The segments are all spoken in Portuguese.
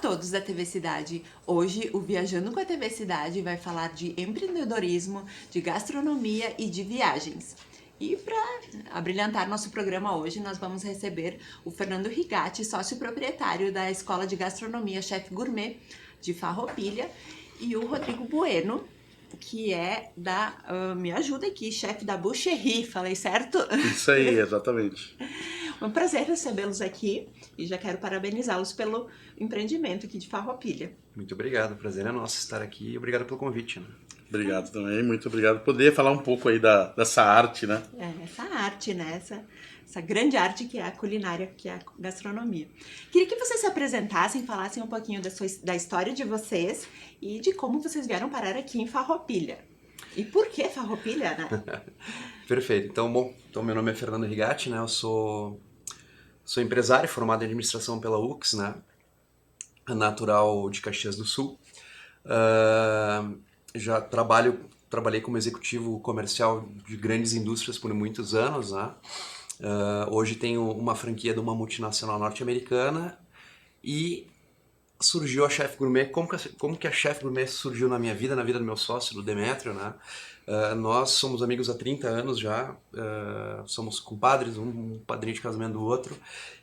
todos da TV Cidade. Hoje, o Viajando com a TV Cidade vai falar de empreendedorismo, de gastronomia e de viagens. E para abrilhantar nosso programa hoje, nós vamos receber o Fernando Rigatti, sócio proprietário da Escola de Gastronomia Chef Gourmet de Farroupilha, e o Rodrigo Bueno, que é me ajuda aqui, chefe da Boucherie, falei certo? Isso aí, exatamente. É um prazer recebê-los aqui e já quero parabenizá-los pelo empreendimento aqui de Farroupilha. Muito obrigado, o prazer é nosso estar aqui e obrigado pelo convite. Né? Obrigado também, muito obrigado por poder falar um pouco aí dessa arte, né? Essa arte, né? Essa grande arte que é a culinária, que é a gastronomia. Queria que vocês se apresentassem, falassem um pouquinho da história de vocês e de como vocês vieram parar aqui em Farroupilha. E por que Farroupilha, né? Perfeito. Então, meu nome é Fernando Rigatti, né? Eu sou empresário formado em administração pela UX, né? Natural de Caxias do Sul. Já trabalhei como executivo comercial de grandes indústrias por muitos anos, né? Hoje tenho uma franquia de uma multinacional norte-americana e surgiu a Chef Gourmet. Como que a Chef Gourmet surgiu na minha vida, na vida do meu sócio, do Demétrio, né? Nós somos amigos há 30 anos já, somos compadres, um padrinho de casamento do outro,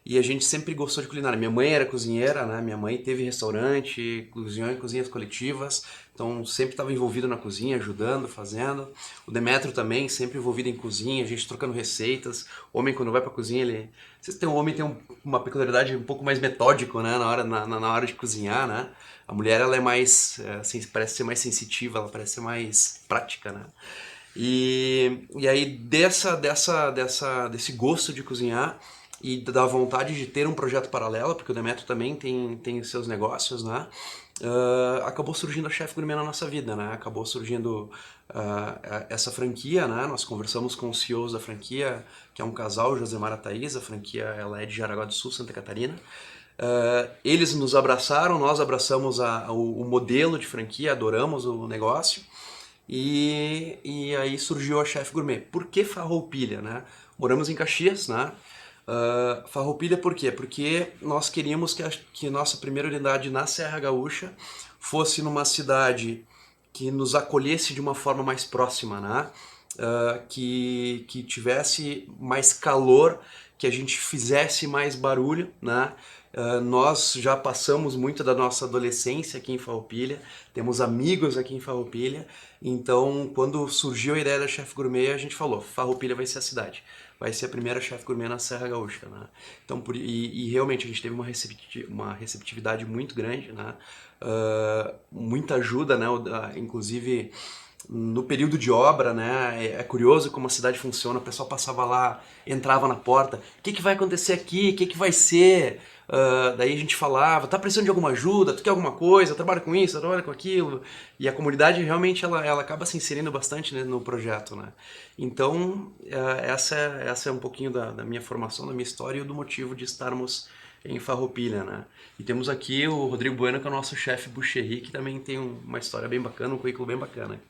e a gente sempre gostou de culinária. Minha mãe era cozinheira, né? Minha mãe teve restaurante, cozinhou em cozinhas coletivas, então sempre estava envolvido na cozinha, ajudando, fazendo. O Demétrio também, sempre envolvido em cozinha, a gente trocando receitas. O homem, quando vai para a cozinha, o homem tem uma peculiaridade um pouco mais metódico, né? Na hora de cozinhar, né? A mulher, ela é mais, parece ser mais sensitiva, ela parece ser mais prática, né? E aí desse gosto de cozinhar e da vontade de ter um projeto paralelo, porque o Demétrio também tem os seus negócios, né? Acabou surgindo a Chef Gourmet na nossa vida, né? Acabou surgindo essa franquia, né? Nós conversamos com os CEOs da franquia, que é um casal, Josemar e Thaís. A franquia ela é de Jaraguá do Sul, Santa Catarina. Eles nos abraçaram, nós abraçamos o modelo de franquia, adoramos o negócio e aí surgiu a Chef Gourmet. Por que Farroupilha, né? Moramos em Caxias, né? Farroupilha por quê? Porque nós queríamos que nossa primeira unidade na Serra Gaúcha fosse numa cidade que nos acolhesse de uma forma mais próxima, né? Que tivesse mais calor, que a gente fizesse mais barulho, né? Nós já passamos muito da nossa adolescência aqui em Farroupilha, temos amigos aqui em Farroupilha, então quando surgiu a ideia da Chef Gourmet, a gente falou, Farroupilha vai ser a cidade, vai ser a primeira Chef Gourmet na Serra Gaúcha, né? Então, realmente a gente teve uma receptividade muito grande, né? Muita ajuda, né? Inclusive no período de obra, né? É curioso como a cidade funciona. O pessoal passava lá, entrava na porta, o que vai acontecer aqui? O que vai ser? Daí a gente falava, tá precisando de alguma ajuda? Tu quer alguma coisa? Trabalha com isso, trabalha com aquilo? E a comunidade realmente ela acaba se inserindo bastante, né, no projeto, né? Então essa é um pouquinho da minha formação, da minha história e do motivo de estarmos em Farroupilha, né? E temos aqui o Rodrigo Bueno, que é o nosso chefe Boucherie, que também tem uma história bem bacana, um currículo bem bacana.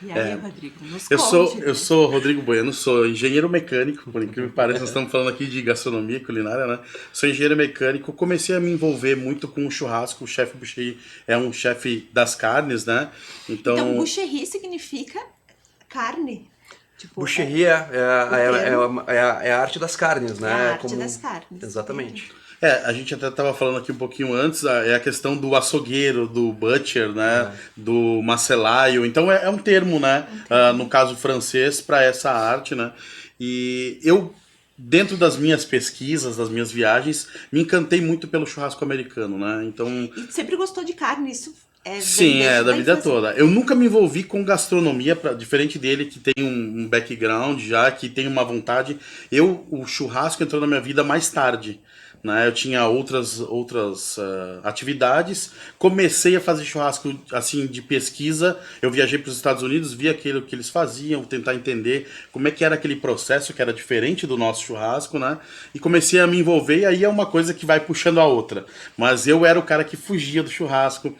E aí, Rodrigo, nos Eu conte. sou Rodrigo Bueno, sou engenheiro mecânico, por incrível que pareça, nós estamos falando aqui de gastronomia, culinária, né? Sou engenheiro mecânico, comecei a me envolver muito com o churrasco, o chefe Boucherie é um chefe das carnes, né? Então, Boucherie significa carne. Tipo, Boucherie é a arte das carnes, né? É a arte das carnes. Exatamente. A gente até estava falando aqui um pouquinho antes, é a questão do açougueiro, do butcher, né? Do macelaio. Então é um termo, né? No caso francês, para essa arte, né? E eu, dentro das minhas pesquisas, das minhas viagens, me encantei muito pelo churrasco americano, né? Então... E sempre gostou de carne, isso Sim, da vida toda. Eu nunca me envolvi com gastronomia, diferente dele que tem um background já, que tem uma vontade. O churrasco entrou na minha vida mais tarde, né? Eu tinha outras atividades. Comecei a fazer churrasco assim de pesquisa. Eu viajei para os Estados Unidos, vi aquilo que eles faziam, tentar entender como é que era aquele processo que era diferente do nosso churrasco, né? E comecei a me envolver, e aí é uma coisa que vai puxando a outra. Mas eu era o cara que fugia do churrasco.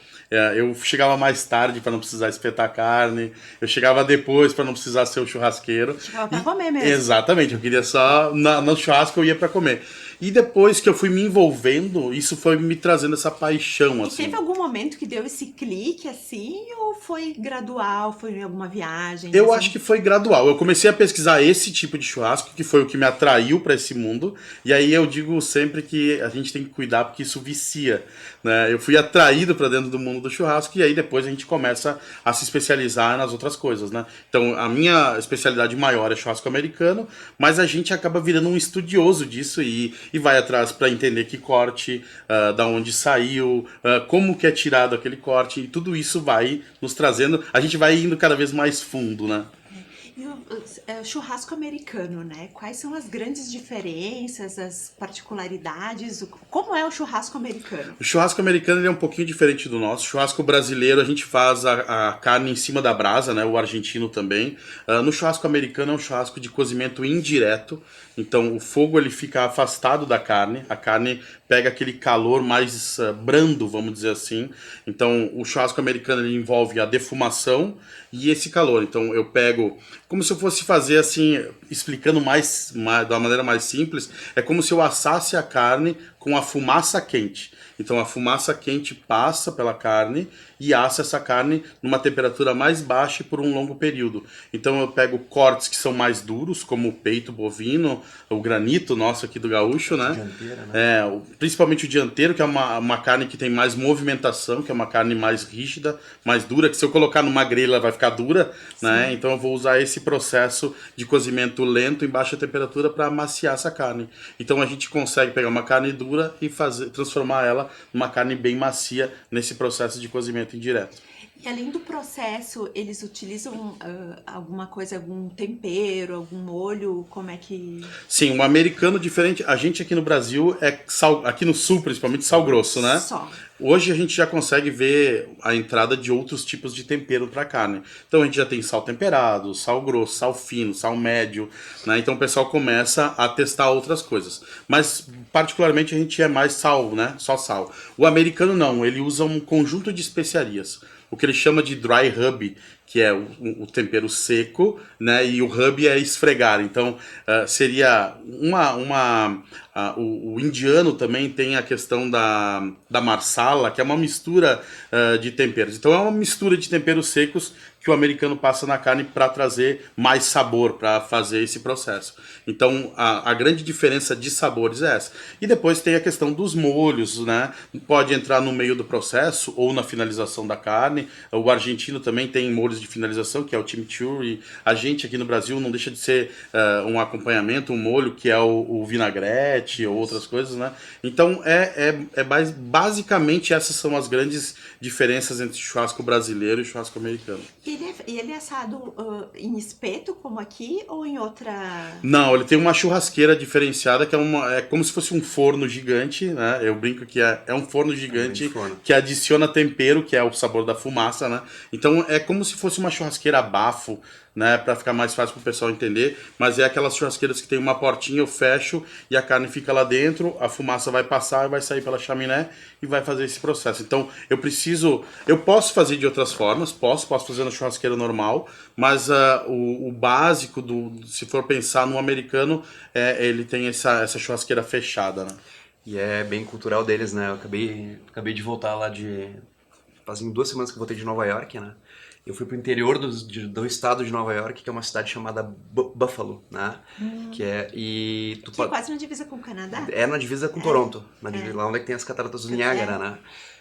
Eu chegava mais tarde para não precisar espetar carne, eu chegava depois para não precisar ser o churrasqueiro. Chegava pra comer mesmo. Exatamente, eu queria só, no churrasco eu ia para comer. E depois que eu fui me envolvendo, isso foi me trazendo essa paixão, E assim. teve algum momento que deu esse clique assim, ou foi gradual, foi em alguma viagem? Eu acho que foi gradual. Eu comecei a pesquisar esse tipo de churrasco, que foi o que me atraiu para esse mundo. E aí eu digo sempre que a gente tem que cuidar porque isso vicia, né? Eu fui atraído para dentro do mundo do churrasco e aí depois a gente começa a se especializar nas outras coisas, né? Então a minha especialidade maior é churrasco americano, mas a gente acaba virando um estudioso disso e vai atrás para entender que corte, da onde saiu, como que é tirado aquele corte, e tudo isso vai nos trazendo, a gente vai indo cada vez mais fundo, né? E o churrasco americano, né? Quais são as grandes diferenças, as particularidades? Como é o churrasco americano? O churrasco americano ele é um pouquinho diferente do nosso. O churrasco brasileiro a gente faz a carne em cima da brasa, né? O argentino também. No churrasco americano é um churrasco de cozimento indireto. Então o fogo ele fica afastado da carne. A carne pega aquele calor mais brando, vamos dizer assim. Então o churrasco americano ele envolve a defumação e esse calor. Então eu pego, como se eu fosse fazer assim, explicando mais de uma maneira mais simples, é como se eu assasse a carne com a fumaça quente. Então a fumaça quente passa pela carne e assa essa carne numa temperatura mais baixa e por um longo período. Então eu pego cortes que são mais duros, como o peito bovino, o granito nosso aqui do gaúcho, né? Dianteira, né? Principalmente o dianteiro, que é uma carne que tem mais movimentação, que é uma carne mais rígida, mais dura, que se eu colocar numa grelha vai ficar dura, né? Então eu vou usar esse processo de cozimento lento em baixa temperatura para amaciar essa carne. Então a gente consegue pegar uma carne dura e transformar ela numa carne bem macia nesse processo de cozimento indireto. E além do processo, eles utilizam alguma coisa, algum tempero, algum molho? Como é que... Sim, um americano diferente. A gente aqui no Brasil é sal, aqui no sul principalmente, sal grosso, né? Só. Hoje a gente já consegue ver a entrada de outros tipos de tempero para carne. Então a gente já tem sal temperado, sal grosso, sal fino, sal médio, né? Então o pessoal começa a testar outras coisas. Mas particularmente a gente é mais sal, né? Só sal. O americano não, ele usa um conjunto de especiarias. O que ele chama de dry rub, que é o tempero seco, né? E o rub é esfregar. Então seria o indiano também tem a questão da marsala, que é uma mistura de temperos. Então é uma mistura de temperos secos que o americano passa na carne para trazer mais sabor, para fazer esse processo. Então a grande diferença de sabores é essa. E depois tem a questão dos molhos, né? Pode entrar no meio do processo ou na finalização da carne. O argentino também tem molhos de finalização, que é o chimichurri. A gente aqui no Brasil não deixa de ser um acompanhamento, um molho, que é o vinagrete ou outras coisas, né? Então basicamente essas são as grandes diferenças entre churrasco brasileiro e churrasco americano. E ele é assado em espeto, como aqui, ou em outra... Não, ele tem uma churrasqueira diferenciada, que é como se fosse um forno gigante, né? Eu brinco que é um forno gigante que adiciona tempero, que é o sabor da fumaça, né? Então é como se fosse uma churrasqueira a bafo, né, para ficar mais fácil para o pessoal entender, mas é aquelas churrasqueiras que tem uma portinha, eu fecho e a carne fica lá dentro, a fumaça vai passar e vai sair pela chaminé e vai fazer esse processo. Então eu posso fazer de outras formas, posso fazer na churrasqueira normal, mas o básico se for pensar no americano, ele tem essa churrasqueira fechada, né? E é bem cultural deles, né? Eu acabei de voltar lá fazem 2 semanas que eu voltei de Nova York, né? Eu fui pro interior do estado de Nova York, que é uma cidade chamada Buffalo, né? Que é quase na divisa com o Canadá. É na divisa com Toronto, lá onde é que tem as cataratas do Niágara, né?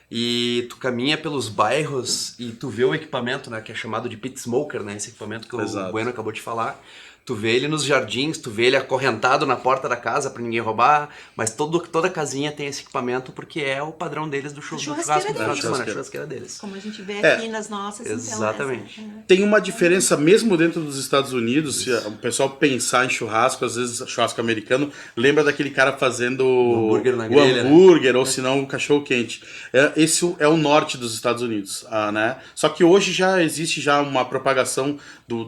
E tu caminha pelos bairros e tu vê o equipamento, né? Que é chamado de pit smoker, né? Esse equipamento que o Bueno acabou de falar. Tu vê ele nos jardins, tu vê ele acorrentado na porta da casa pra ninguém roubar, mas toda casinha tem esse equipamento porque é o padrão deles do churrasco deles. Churrasqueira deles. Como a gente vê aqui nas nossas. Exatamente. Então, tem uma diferença mesmo dentro dos Estados Unidos, se o pessoal pensar em churrasco, às vezes churrasco americano, lembra daquele cara fazendo o hambúrguer na grelha, hambúrguer, ou se não o cachorro quente. Esse é o norte dos Estados Unidos, né? Só que hoje já existe uma propagação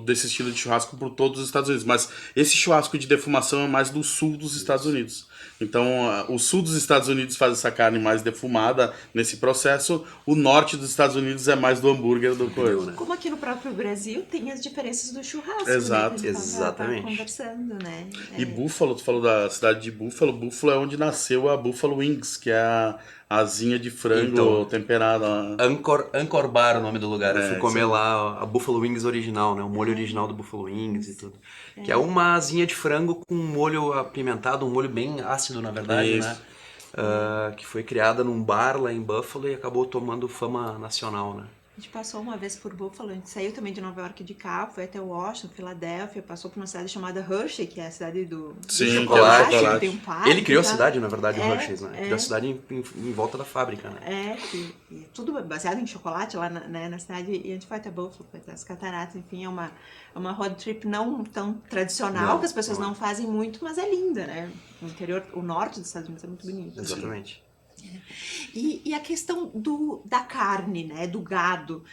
desse estilo de churrasco por todos os Estados Estados Unidos, mas esse churrasco de defumação é mais do sul dos Estados Unidos. Então, o sul dos Estados Unidos faz essa carne mais defumada nesse processo, o norte dos Estados Unidos é mais do hambúrguer do coisa. Como aqui no próprio Brasil tem as diferenças do churrasco, Exato. né? Que a gente Exatamente. tava conversando, né? E Buffalo, tu falou da cidade de Buffalo. Buffalo é onde nasceu a Buffalo Wings, que é a asinha de frango Então, temperada. Angkor Bar, o nome do lugar. Eu fui comer isso lá a Buffalo Wings original, né? O molho original do Buffalo Wings e tudo. Que é uma asinha de frango com um molho apimentado, um molho bem ácido, na verdade, Isso. né? Que foi criada num bar lá em Buffalo e acabou tomando fama nacional, né? A gente passou uma vez por Buffalo, a gente saiu também de Nova York de carro, foi até Washington, Filadélfia, passou por uma cidade chamada Hershey, que é a cidade do Sim, chocolate, que é o chocolate. tem um parque. Ele criou a tá? cidade, na verdade, o É, Hershey's, né? Criou a cidade em volta da fábrica, né? E tudo baseado em chocolate lá na cidade, e a gente foi até Buffalo, foi até as cataratas, enfim, é uma road trip não tão tradicional, Não, que as pessoas não é. não fazem muito, mas é linda, né? O interior, o norte dos Estados Unidos é muito bonito. Exatamente. E a questão da carne, né, do gado,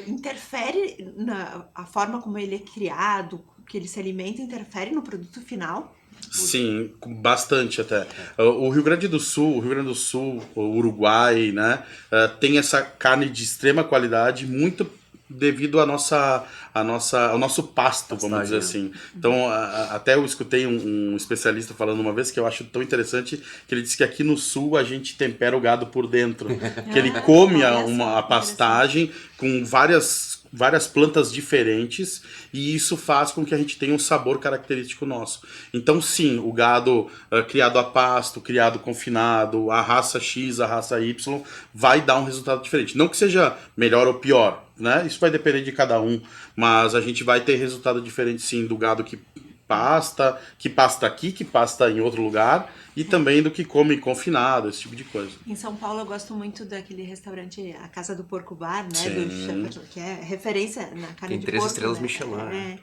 interfere a forma como ele é criado, que ele se alimenta, interfere no produto final? Sim, bastante até. O Rio Grande do Sul, o Uruguai, né, tem essa carne de extrema qualidade, muito devido ao nosso pasto, vamos dizer assim. Então, até eu escutei um especialista falando uma vez que eu acho tão interessante, que ele disse que aqui no sul a gente tempera o gado por dentro, que ele come a pastagem com várias plantas diferentes, e isso faz com que a gente tenha um sabor característico nosso. Então, sim, o gado criado a pasto, criado confinado, a raça X, a raça Y, vai dar um resultado diferente. Não que seja melhor ou pior, né? Isso vai depender de cada um, mas a gente vai ter resultado diferente, sim, do gado que pasta aqui, que pasta em outro lugar, e também do que come confinado, esse tipo de coisa. Em São Paulo eu gosto muito daquele restaurante, a Casa do Porco Bar, né? Sim. Do Shepherd, que é referência na carne Tem de 3 porco. estrelas né? Michelin.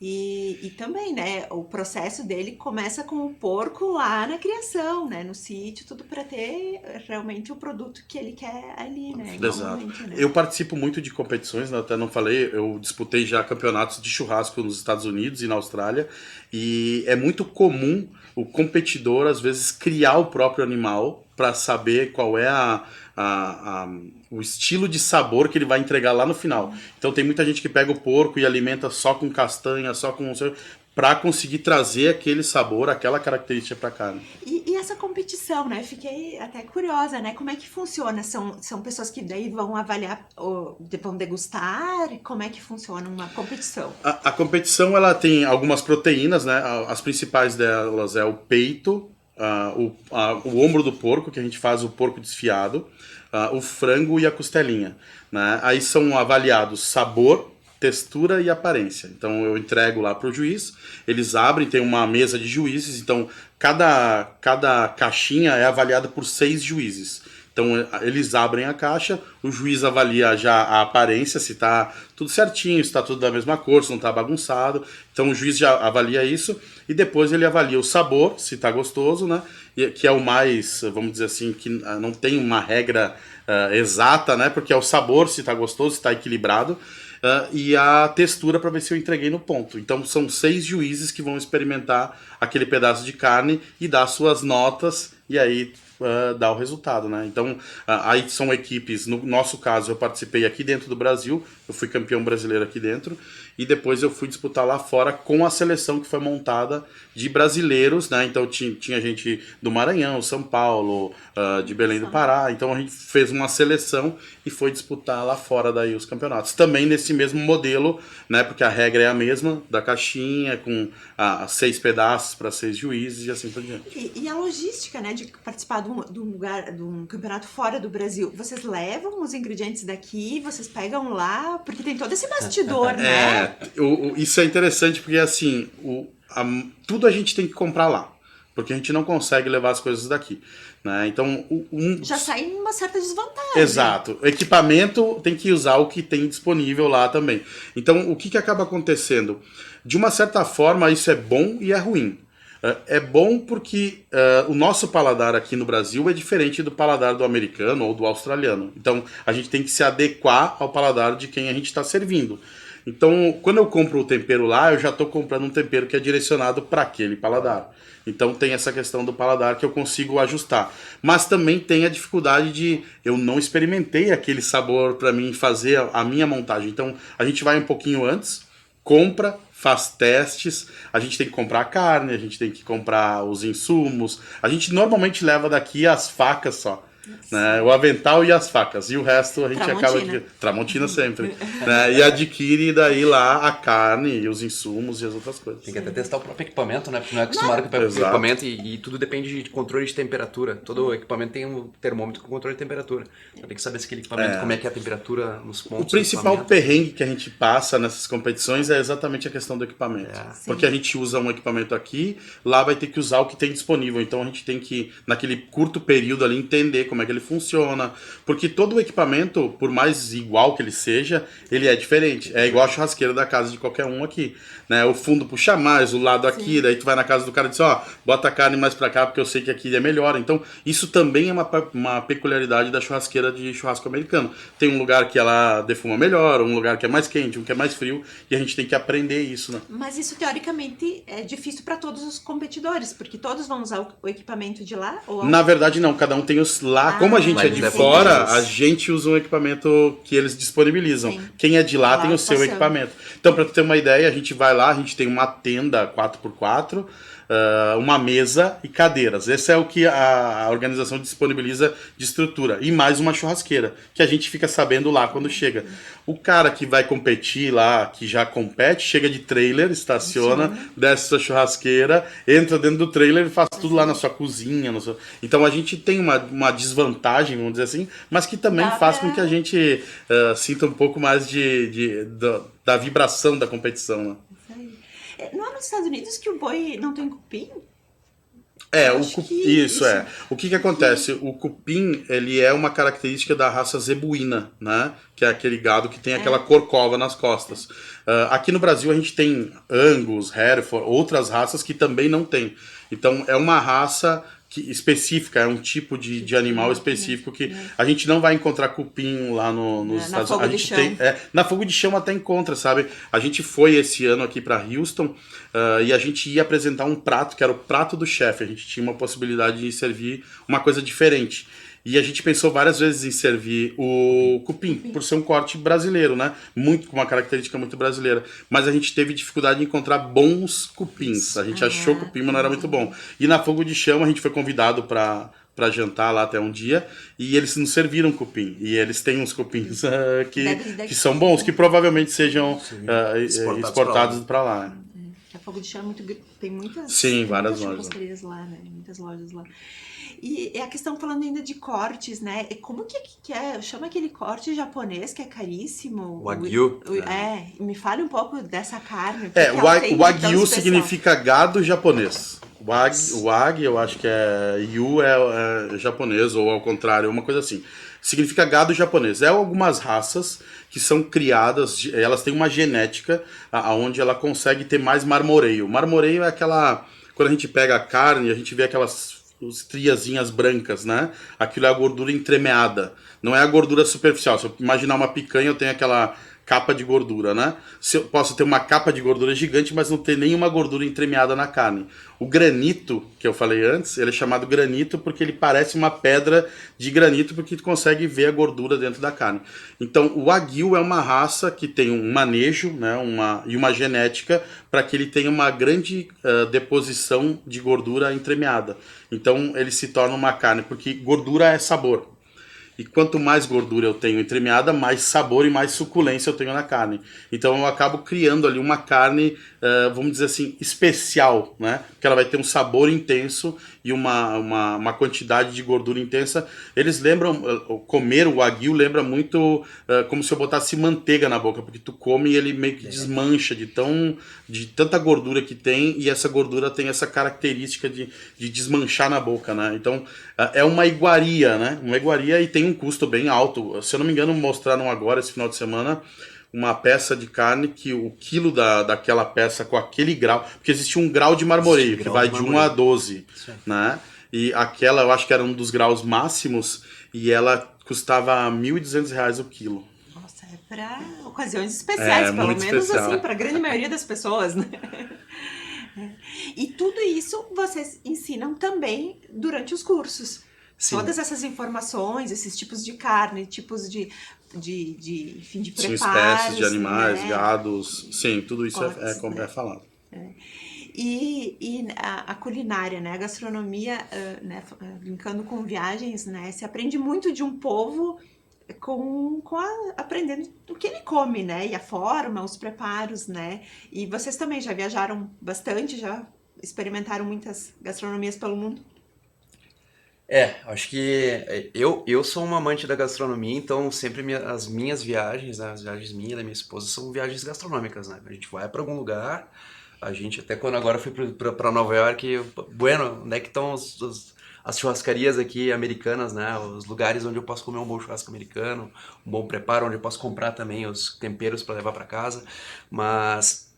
E também, né? O processo dele começa com o porco lá na criação, né? No sítio, tudo para ter realmente o produto que ele quer ali, né? Exato. Né? Eu participo muito de competições, né? Até não falei, eu disputei já campeonatos de churrasco nos Estados Unidos e na Austrália, e é muito comum o competidor, às vezes, criar o próprio animal para saber qual é o estilo de sabor que ele vai entregar lá no final. Então tem muita gente que pega o porco e alimenta só com castanha, só com... para conseguir trazer aquele sabor, aquela característica para a carne. E essa competição, né? Fiquei até curiosa, né? Como é que funciona? São pessoas que daí vão avaliar, vão degustar? Como é que funciona uma competição? A competição, ela tem algumas proteínas, né? As principais delas é o peito, o ombro do porco, que a gente faz o porco desfiado, o frango e a costelinha, né? Aí são avaliados sabor, textura e aparência. Então eu entrego lá para o juiz, eles abrem, tem uma mesa de juízes, então cada caixinha é avaliada por 6 juízes. Então eles abrem a caixa, o juiz avalia já a aparência, se está tudo certinho, se está tudo da mesma cor, se não está bagunçado. Então o juiz já avalia isso e depois ele avalia o sabor, se está gostoso, né? Que é o mais, vamos dizer assim, que não tem uma regra exata, né? Porque é o sabor, se está gostoso, se está equilibrado. E a textura para ver se eu entreguei no ponto. Então são 6 juízes que vão experimentar aquele pedaço de carne e dar suas notas e aí dá o resultado, né? Então aí são equipes, no nosso caso eu participei aqui dentro do Brasil, eu fui campeão brasileiro aqui dentro e depois eu fui disputar lá fora com a seleção que foi montada de brasileiros, né? Então tinha gente do Maranhão, São Paulo, de Belém do Pará, então a gente fez uma seleção e foi disputar lá fora daí os campeonatos. Também nesse mesmo modelo, né? Porque a regra é a mesma, da caixinha, com 6 pedaços para 6 juízes e assim por diante. E a logística, né, de participar de um campeonato fora do Brasil, vocês levam os ingredientes daqui, vocês pegam lá, porque tem todo esse bastidor, né? Isso é interessante porque assim, tudo a gente tem que comprar lá, porque a gente não consegue levar as coisas daqui, né? Então já sai em uma certa desvantagem. Exato. O equipamento tem que usar o que tem disponível lá também. Então o que acaba acontecendo? De uma certa forma isso é bom e é ruim. É bom porque o nosso paladar aqui no Brasil é diferente do paladar do americano ou do australiano. Então a gente tem que se adequar ao paladar de quem a gente está servindo. Então, quando eu compro o tempero lá, eu já estou comprando um tempero que é direcionado para aquele paladar. Então tem essa questão do paladar que eu consigo ajustar. Mas também tem a dificuldade de eu não experimentei aquele sabor para mim fazer a minha montagem. Então a gente vai um pouquinho antes, compra, faz testes, a gente tem que comprar a carne, a gente tem que comprar os insumos. A gente normalmente leva daqui as facas só. Né? O avental e as facas. E o resto a gente acaba de... Tramontina sempre. Né? E adquire daí lá a carne e os insumos e as outras coisas. Tem que até testar o próprio equipamento, né? Porque não é acostumado com o equipamento e tudo depende de controle de temperatura. Todo equipamento tem um termômetro com controle de temperatura. Então tem que saber se aquele equipamento, como é que é a temperatura nos pontos. O principal perrengue que a gente passa nessas competições é exatamente a questão do equipamento. Porque a gente usa um equipamento aqui, lá vai ter que usar o que tem disponível. Então a gente tem que, naquele curto período ali, entender como é que ele funciona, porque todo o equipamento, por mais igual que ele seja, ele é diferente. É igual a churrasqueira da casa de qualquer um aqui, né? O fundo puxa mais, o lado aqui, daí tu vai na casa do cara e diz, bota a carne mais pra cá porque eu sei que aqui é melhor. Então, isso também é uma peculiaridade da churrasqueira de churrasco americano. Tem um lugar que ela defuma melhor, um lugar que é mais quente, um que é mais frio, e a gente tem que aprender isso, né? Mas isso, teoricamente, é difícil para todos os competidores, porque todos vão usar o equipamento de lá? Ou... Na verdade, não. Cada um tem os lá. Como a gente é de fora, a gente usa um equipamento que eles disponibilizam. Sim. Quem é de lá tem o seu equipamento. Então, para ter uma ideia, a gente vai lá, a gente tem uma tenda 4x4, uma mesa e cadeiras. Esse é o que a organização disponibiliza de estrutura. E mais uma churrasqueira, que a gente fica sabendo lá quando chega. O cara que vai competir lá, que já compete, chega de trailer, estaciona, desce sua churrasqueira, entra dentro do trailer e faz tudo lá na sua cozinha. Então a gente tem uma desvantagem, vamos dizer assim, mas que também faz com que a gente sinta um pouco mais da vibração da competição. Né? Não é nos Estados Unidos que o boi não tem cupim? Isso. O que acontece? O cupim, ele é uma característica da raça zebuína, né? Que é aquele gado que tem aquela corcova nas costas. Aqui no Brasil a gente tem Angus, Hereford, outras raças que também não tem. Então é uma raça específica, é um tipo de animal específico que a gente não vai encontrar cupim lá nos Estados Unidos. A gente tem, na fogo de chão até encontra, sabe? A gente foi esse ano aqui para Houston e a gente ia apresentar um prato que era o prato do chefe. A gente tinha uma possibilidade de servir uma coisa diferente. E a gente pensou várias vezes em servir o cupim, por ser um corte brasileiro, né? Com uma característica muito brasileira. Mas a gente teve dificuldade de encontrar bons cupins. A gente achou cupim, mas não era muito bom. E na Fogo de Chão a gente foi convidado para jantar lá até um dia, e eles nos serviram cupim. E eles têm uns cupins que são bons, que provavelmente sejam exportados para lá. A Fogo de Chão tem muitas, várias lojas lá, né? Muitas lojas lá. E a questão, falando ainda de cortes, né? Como que é? Chama aquele corte japonês que é caríssimo? Wagyu. Me fale um pouco dessa carne. O Wagyu significa gado japonês. Wag, eu acho que Yu é japonês, ou ao contrário, uma coisa assim. Significa gado japonês. Algumas raças que são criadas, elas têm uma genética onde ela consegue ter mais marmoreio. Marmoreio é aquela... Quando a gente pega a carne, a gente vê aquelas estriazinhas brancas, né? Aquilo é a gordura entremeada. Não é a gordura superficial. Se eu imaginar uma picanha, eu tenho aquela capa de gordura, né? Eu posso ter uma capa de gordura gigante, mas não ter nenhuma gordura entremeada na carne. O granito, que eu falei antes, ele é chamado granito porque ele parece uma pedra de granito, porque tu consegue ver a gordura dentro da carne. Então, o Wagyu é uma raça que tem um manejo, né, e uma genética para que ele tenha uma grande deposição de gordura entremeada. Então, ele se torna uma carne, porque gordura é sabor. E quanto mais gordura eu tenho entremeada, mais sabor e mais suculência eu tenho na carne. Então eu acabo criando ali uma carne, vamos dizer assim, especial, né? Porque ela vai ter um sabor intenso e uma quantidade de gordura intensa. Eles lembram, comer o Wagyu lembra muito como se eu botasse manteiga na boca, porque tu come e ele meio que desmancha de tanta gordura que tem, e essa gordura tem essa característica de desmanchar na boca, né? Então é uma iguaria, né? Uma iguaria, e tem um custo bem alto. Se eu não me engano, mostraram agora, esse final de semana, uma peça de carne que o quilo daquela peça com aquele grau... Porque existe um grau de marmoreio, que vai de 1 a 12, né? E aquela, eu acho que era um dos graus máximos, e ela custava R$ 1.200 o quilo. Nossa, É para ocasiões especiais, pelo muito menos especial. assim, para a grande maioria das pessoas, né? E tudo isso vocês ensinam também durante os cursos. Sim. Todas essas informações, esses tipos de carne, tipos enfim, de Sim, preparos, espécies de animais, né? gados, sim, tudo isso Cortes, como né? é falado. E a culinária, né? A gastronomia, né? Brincando com viagens, né? Se aprende muito de um povo aprendendo o que ele come, né? E a forma, os preparos, né? E vocês também já viajaram bastante, já experimentaram muitas gastronomias pelo mundo? Acho que eu sou um amante da gastronomia, então sempre as minhas viagens, né, as viagens minhas e da minha esposa são viagens gastronômicas, né? A gente vai para algum lugar, a gente até quando agora fui para Nova York, bueno, onde é que estão as churrascarias aqui americanas, né? Os lugares onde eu posso comer um bom churrasco americano, um bom preparo, onde eu posso comprar também os temperos para levar para casa, mas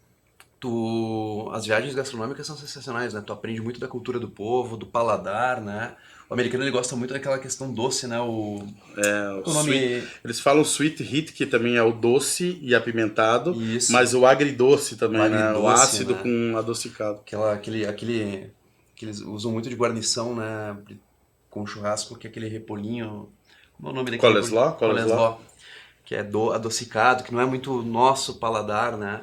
as viagens gastronômicas são sensacionais, né? Tu aprende muito da cultura do povo, do paladar, né? O americano ele gosta muito daquela questão doce, né? Qual que é o nome? Eles falam sweet heat, que também é o doce e apimentado, Isso, mas o agridoce o também, né? O agridoce, ácido né? com adocicado. Aquele que eles usam muito de guarnição, né? Com churrasco, que é aquele repolhinho. Como é o nome daquele repolhinho? Coleslaw? Coleslaw? Coleslaw. Que é adocicado, que não é muito nosso paladar, né?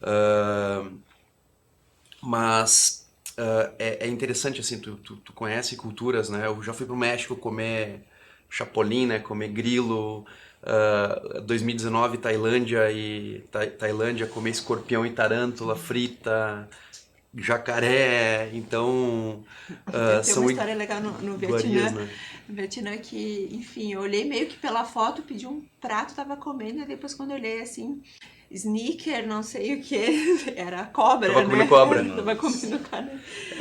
Ah, Mas é interessante, assim, tu conhece culturas, né? Eu já fui pro México comer chapolim, né? Comer grilo. 2019, Tailândia, comer escorpião e tarântula frita, jacaré. Então, Tem uma são história legal no iguarias, Vietnã. né? No Vietnã que, enfim, eu olhei meio que pela foto, pedi um prato, tava comendo, e depois quando eu olhei assim, sneaker, não sei o que, era cobra, Tava né? comendo cobra. Tava comendo carne,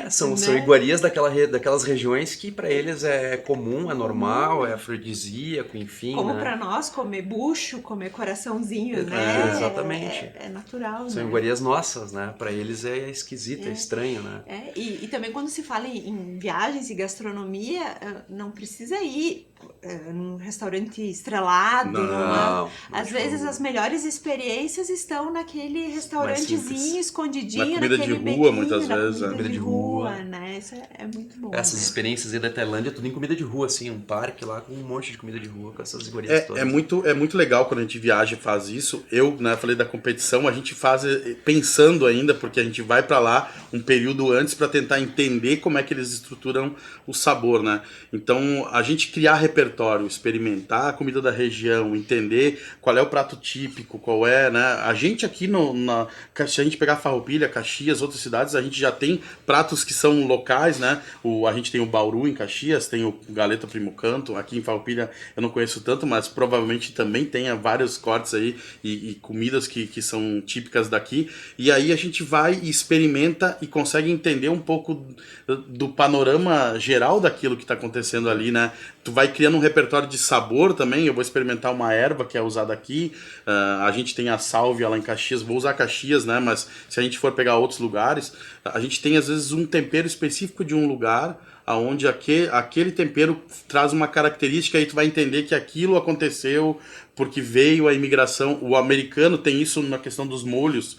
São né? iguarias daquelas regiões que para eles é comum, é normal, é afrodisíaco, enfim, Como né? pra nós comer bucho, comer coraçãozinho, né? Exatamente. É natural, São né? iguarias nossas, né? Para eles é esquisito, é estranho, né? E também quando se fala em viagens e gastronomia, não precisa ir num restaurante estrelado, Não, às de vezes forma as melhores experiências estão naquele mais restaurantezinho, simples. na escondidinho, comida de naquele rua, muitas bequinho, na vezes. comida Comida de de rua, rua. né? Isso é muito bom, Essas né? experiências aí da Tailândia, tudo em comida de rua, assim, um parque lá com um monte de comida de rua, com essas iguarias todas. É muito legal quando a gente viaja e faz isso. Eu, né, falei da competição, a gente faz pensando ainda, porque a gente vai para lá um período antes para tentar entender como é que eles estruturam o sabor, né? Então, a gente criar repertório, experimentar a comida da região, entender qual é o prato típico, qual é, né? A gente aqui se a gente pegar Farroupilha, Caxias, outras cidades, a gente já tem pratos que são locais, né? A gente tem o Bauru em Caxias, tem o Galeta Primo Canto, aqui em Farroupilha eu não conheço tanto, mas provavelmente também tenha vários cortes aí e comidas que são típicas daqui. E aí a gente vai e experimenta e consegue entender um pouco do panorama geral daquilo que está acontecendo ali, né? Tu vai criando um repertório de sabor também. Eu vou experimentar uma erva que é usada aqui. A gente tem a sálvia lá em Caxias. Vou usar Caxias, né? Mas se a gente for pegar outros lugares, a gente tem às vezes um tempero específico de um lugar aonde aquele tempero traz uma característica e tu vai entender que aquilo aconteceu porque veio a imigração. O americano tem isso na questão dos molhos.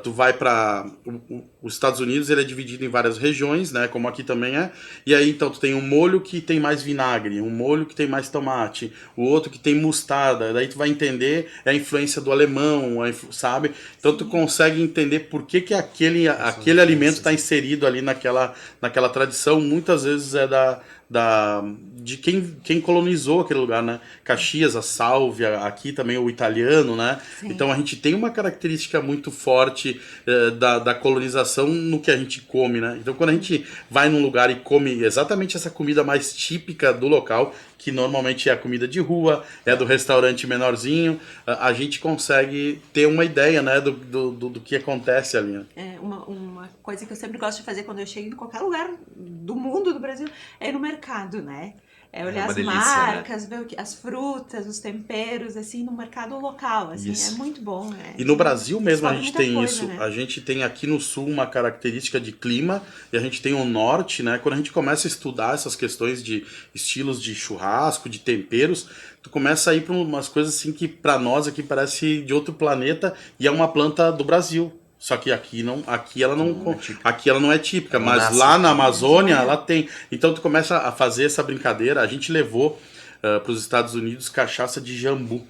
Tu vai para os Estados Unidos, ele é dividido em várias regiões, né, como aqui também é. E aí então tu tem um molho que tem mais vinagre, um molho que tem mais tomate, o outro que tem mostarda. Daí tu vai entender a influência do alemão, sabe? Então tu consegue entender por que aquele alimento está inserido ali naquela tradição. Muitas vezes é de quem colonizou aquele lugar, né? Caxias, a sálvia, aqui também o italiano, né? Sim. Então a gente tem uma característica muito forte da colonização no que a gente come, né? Então quando a gente vai num lugar e come exatamente essa comida mais típica do local, que normalmente é a comida de rua, é do restaurante menorzinho, a gente consegue ter uma ideia, né, do que acontece ali. Né? Uma coisa que eu sempre gosto de fazer quando eu chego em qualquer lugar do mundo, do Brasil, é ir no mercado, né? É olhar uma as delícia, marcas, ver as frutas, os temperos, assim, no mercado local, assim, Isso. é muito bom. E no Brasil mesmo a descobre gente muita tem coisa, isso. né? A gente tem aqui no sul uma característica de clima e a gente tem o norte, né? Quando a gente começa a estudar essas questões de estilos de churrasco, de temperos, tu começa a ir para umas coisas assim que para nós aqui parece de outro planeta e é uma planta do Brasil. Só que aqui não, Não é típico. aqui ela não é típica, Ela não mas nasce lá aqui. na Amazônia Amazônia. ela tem. Então tu começa a fazer essa brincadeira. A gente levou para os Estados Unidos cachaça de jambu.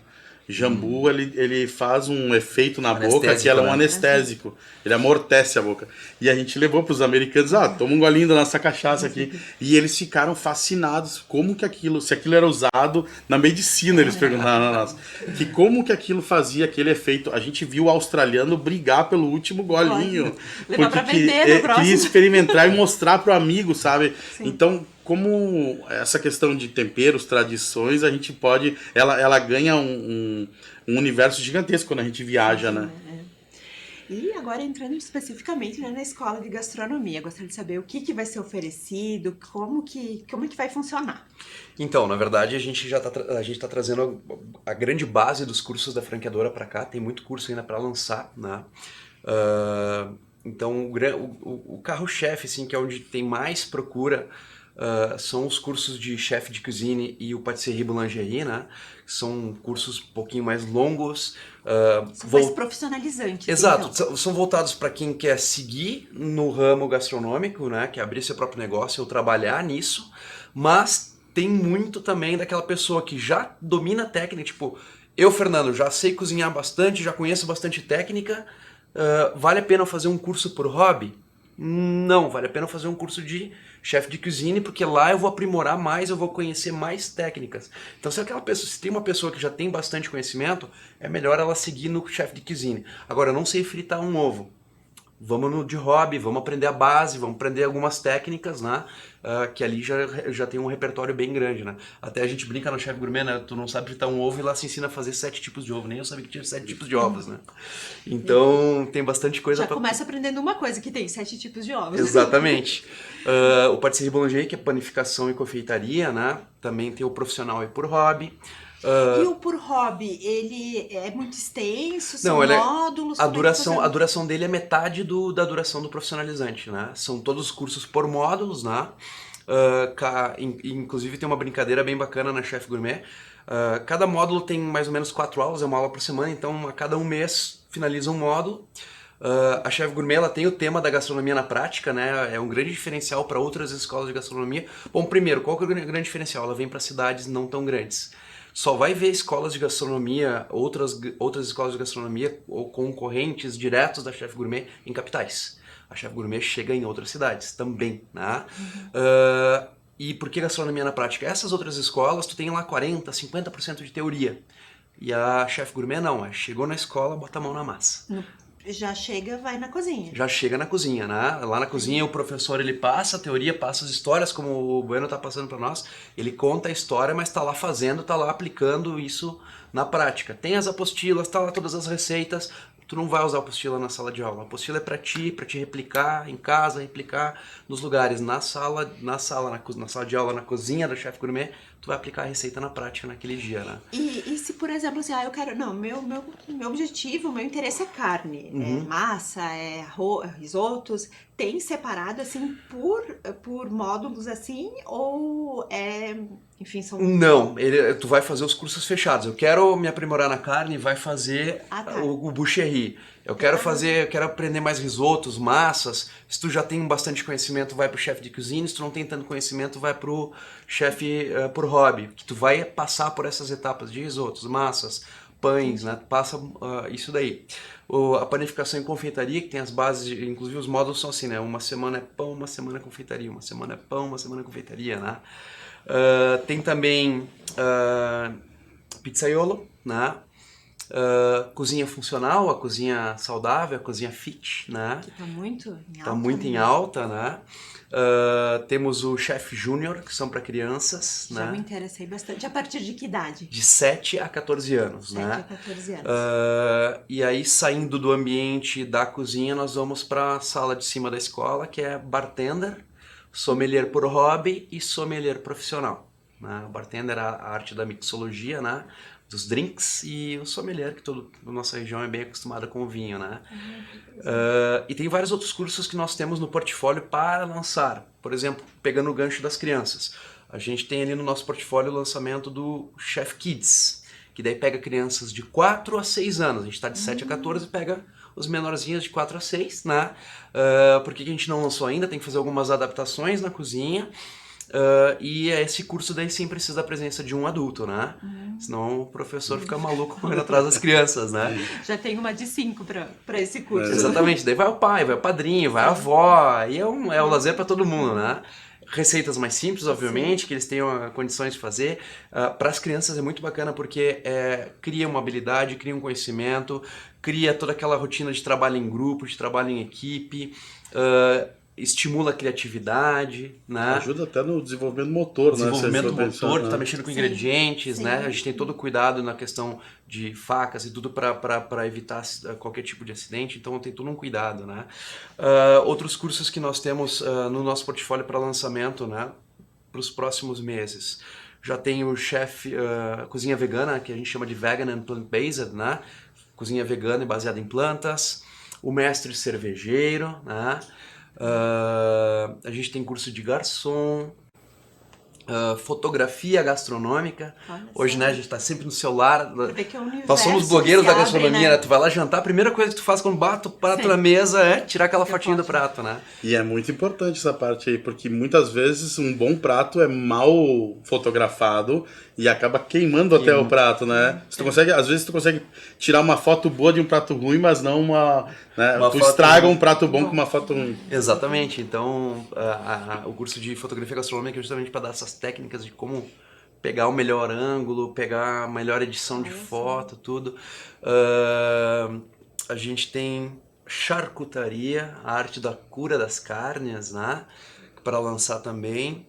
Jambu, ele faz um efeito na boca que ela Anestésico, é um né? anestésico. Ele amortece a boca. E a gente levou para os americanos, toma um golinho da nossa cachaça aqui. E eles ficaram fascinados. Como que aquilo, se aquilo era usado na medicina, eles perguntaram a nós. Que como que aquilo fazia aquele efeito. A gente viu o australiano brigar pelo último golinho. Levar pra Porque vender no queria próximo. experimentar e mostrar pro amigo, sabe? Sim. Então, como essa questão de temperos, tradições, a gente pode. Ela ganha um universo gigantesco quando a gente viaja, né? E agora entrando especificamente, né, na escola de gastronomia, gostaria de saber o que vai ser oferecido, como que vai funcionar. Então, na verdade, a gente tá trazendo a grande base dos cursos da franqueadora para cá. Tem muito curso ainda para lançar, né? Então, o carro-chefe, assim, que é onde tem mais procura, são os cursos de chefe de cuisine e o patisserie boulangerie, né? São cursos um pouquinho mais longos. São mais profissionalizantes. Exato, Então. são voltados para quem quer seguir no ramo gastronômico, né? Quer abrir seu próprio negócio ou trabalhar nisso, mas tem muito também daquela pessoa que já domina a técnica, tipo, eu, Fernando, já sei cozinhar bastante, já conheço bastante técnica, vale a pena fazer um curso por hobby? Não, vale a pena fazer um curso de chefe de cozinha, porque lá eu vou aprimorar mais, eu vou conhecer mais técnicas. Então, se tem uma pessoa que já tem bastante conhecimento, é melhor ela seguir no chefe de cozinha. Agora, eu não sei fritar um ovo. Vamos no de hobby, vamos aprender a base, vamos aprender algumas técnicas, né? Que ali já tem um repertório bem grande, né? Até a gente brinca no Chef Gourmet, né? Tu não sabe fritar um ovo e lá se ensina a fazer 7 tipos de ovo. Nem eu sabia que tinha 7 tipos de ovos, né? Então tem bastante coisa Já começa aprendendo uma coisa, que tem 7 tipos de ovos. Exatamente. O patisserie boulangerie, que é panificação e confeitaria, né? Também tem o profissional e por hobby. E o por hobby, ele é muito extenso? São Não, módulos? a duração dele é metade da duração do profissionalizante, né? São todos os cursos por módulos, né? Inclusive tem uma brincadeira bem bacana na Chef Gourmet. Cada módulo tem mais ou menos 4 aulas, é uma aula por semana, então a cada um mês finaliza um módulo. A Chef Gourmet ela tem o tema da gastronomia na prática, né? É um grande diferencial para outras escolas de gastronomia. Bom, primeiro, qual que é o grande diferencial? Ela vem para cidades não tão grandes. Só vai ver escolas de gastronomia, outras escolas de gastronomia ou concorrentes diretos da Chef Gourmet em capitais. A Chef Gourmet chega em outras cidades também, né? E por que gastronomia na prática? Essas outras escolas, tu tem lá 40%, 50% de teoria. E a Chef Gourmet não, chegou na escola, bota a mão na massa. Já chega, vai na cozinha. Já chega na cozinha, né? Lá na cozinha o professor ele passa a teoria, passa as histórias, como o Bueno tá passando para nós. Ele conta a história, mas tá lá fazendo, tá lá aplicando isso na prática. Tem as apostilas, tá lá todas as receitas. Tu não vai usar a apostila na sala de aula. A apostila é para ti replicar em casa, replicar nos lugares. Na sala de aula, na cozinha da Chef Gourmet, tu vai aplicar a receita na prática naquele dia, né? E se, por exemplo, assim, eu quero... Não, meu objetivo, meu interesse é carne. É massa, é risotos. Tem separado, assim, por módulos, assim? Ou é... Enfim, são... Não, tu vai fazer os cursos fechados. Eu quero me aprimorar na carne, vai fazer o boucherie. Eu quero aprender mais risotos, massas. Se tu já tem bastante conhecimento, vai pro chefe de cozinha. Se tu não tem tanto conhecimento, vai pro chefe por hobby. Que tu vai passar por essas etapas de risotos, massas, pães, né? Passa isso daí. A panificação e confeitaria, que tem as bases, inclusive os módulos são assim, né? Uma semana é pão, uma semana é confeitaria. Uma semana é pão, uma semana é confeitaria, né? Tem também pizzaiolo, né? Cozinha funcional, a cozinha saudável, a cozinha fit, né? Que tá muito em alta. Tá muito em alta, né? Temos o Chef Júnior, que são para crianças, Já né? me interessei bastante. A partir de que idade? De 7 a 14 anos, 7 né? a 14 anos. E aí, saindo do ambiente da cozinha, nós vamos para a sala de cima da escola, que é bartender, sommelier por hobby e sommelier profissional. né? O bartender é a arte da mixologia, né? Dos drinks, e o sommelier, que toda a nossa região é bem acostumada com o vinho, né? E tem vários outros cursos que nós temos no portfólio para lançar. Por exemplo, pegando o gancho das crianças. A gente tem ali no nosso portfólio o lançamento do Chef Kids, que daí pega crianças de 4 a 6 anos. A gente está de 7 a 14 e pega os menorzinhos de 4 a 6, né? Por que a gente não lançou ainda? Tem que fazer algumas adaptações na cozinha. E esse curso daí sim precisa da presença de um adulto, né? Senão o professor fica maluco correndo atrás das crianças, né? Já tem uma de 5 para esse curso. Exatamente, daí vai o pai, vai o padrinho, vai a avó, aí é o lazer para todo mundo, né? Receitas mais simples, obviamente, que eles tenham condições de fazer. Para as crianças é muito bacana porque cria uma habilidade, cria um conhecimento, cria toda aquela rotina de trabalho em grupo, de trabalho em equipe, estimula a criatividade, né? Ajuda até no desenvolvimento motor, Desenvolvimento né? motor, tu tá mexendo com Sim, ingredientes, sim. né? A gente tem todo o cuidado na questão de facas e tudo para evitar qualquer tipo de acidente, então tem todo um cuidado, né? Outros cursos que nós temos no nosso portfólio para lançamento, né? Para os próximos meses. Já tem o chefe cozinha vegana, que a gente chama de Vegan and Plant-Based, né? Cozinha vegana e baseada em plantas. O mestre cervejeiro, né? A gente tem curso de garçom, fotografia gastronômica. Hoje, né, a gente tá sempre no celular. Nós somos blogueiros da gastronomia, né? Tu vai lá jantar, a primeira coisa que tu faz quando bate o prato na mesa é tirar aquela fotinha do prato, né? E é muito importante essa parte aí, porque muitas vezes um bom prato é mal fotografado e acaba queimando até o prato, né? Às vezes tu consegue tirar uma foto boa de um prato ruim, mas não tu estraga um prato bom com uma foto ruim. Exatamente. Então, o curso de fotografia gastronômica é justamente para dar essas técnicas de como pegar o melhor ângulo, pegar a melhor edição de foto, tudo. A gente tem charcutaria, a arte da cura das carnes, né? Para lançar também.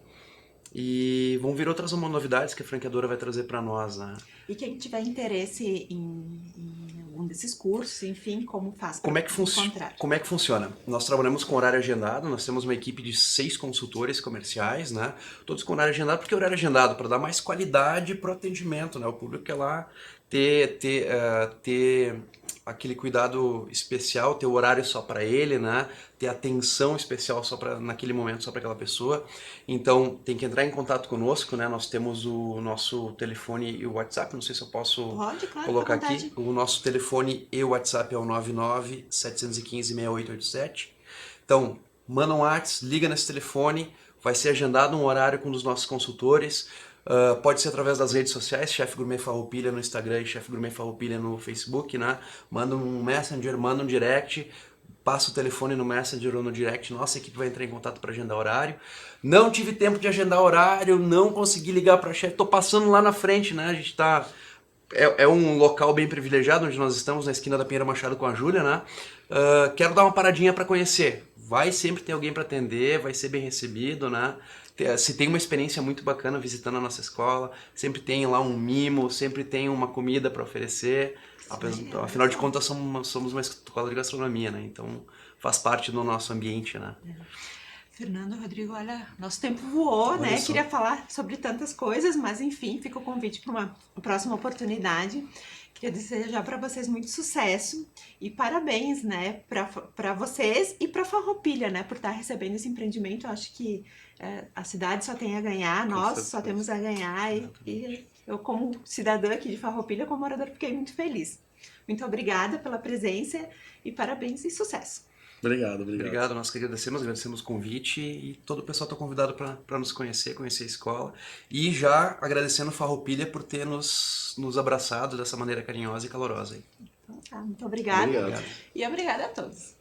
E vão vir outras novidades que a franqueadora vai trazer para nós, né? E quem tiver interesse em algum desses cursos, enfim, como faz para Como é que funciona? Nós trabalhamos com horário agendado, nós temos uma equipe de 6 consultores comerciais, né? Todos com horário agendado, porque horário agendado para dar mais qualidade para o atendimento, né? O público quer lá ter aquele cuidado especial, ter o horário só para ele, né? Ter atenção especial só para naquele momento só para aquela pessoa. Então tem que entrar em contato conosco, né? Nós temos o nosso telefone e o WhatsApp, não sei se eu posso colocar aqui. O nosso telefone e o WhatsApp é o 99 715 6887. Então, manda um WhatsApp, liga nesse telefone, vai ser agendado um horário com um dos nossos consultores. Pode ser através das redes sociais, Chef Gourmet Farroupilha no Instagram e Chef Gourmet Farroupilha no Facebook, né? Manda um Messenger, manda um direct, passa o telefone no Messenger ou no direct, nossa equipe vai entrar em contato para agendar horário. Não tive tempo de agendar horário, não consegui ligar para a chefe, tô passando lá na frente, né? A gente tá... É um local bem privilegiado, onde nós estamos, na esquina da Pinheiro Machado com a Júlia, né? Quero dar uma paradinha para conhecer. Vai sempre ter alguém para atender, vai ser bem recebido, né? Se tem uma experiência muito bacana visitando a nossa escola, sempre tem lá um mimo, sempre tem uma comida para oferecer. Afinal de contas, somos uma escola de gastronomia, né? Então faz parte do nosso ambiente, né? Fernando, Rodrigo, olha, nosso tempo voou, né? Só. Queria falar sobre tantas coisas, mas enfim, fica o convite para uma próxima oportunidade. Queria desejar para vocês muito sucesso e parabéns, né, para vocês e para a Farroupilha, né, por estar recebendo esse empreendimento. Eu acho que a cidade só tem a ganhar, nós só temos a ganhar e eu, como cidadã aqui de Farroupilha, como moradora, fiquei muito feliz. Muito obrigada pela presença e parabéns e sucesso. Obrigado. Nós que agradecemos o convite e todo o pessoal está convidado para nos conhecer a escola. E já agradecendo Farroupilha por ter nos abraçado dessa maneira carinhosa e calorosa. Então, tá, muito obrigada. Obrigado. E obrigada a todos.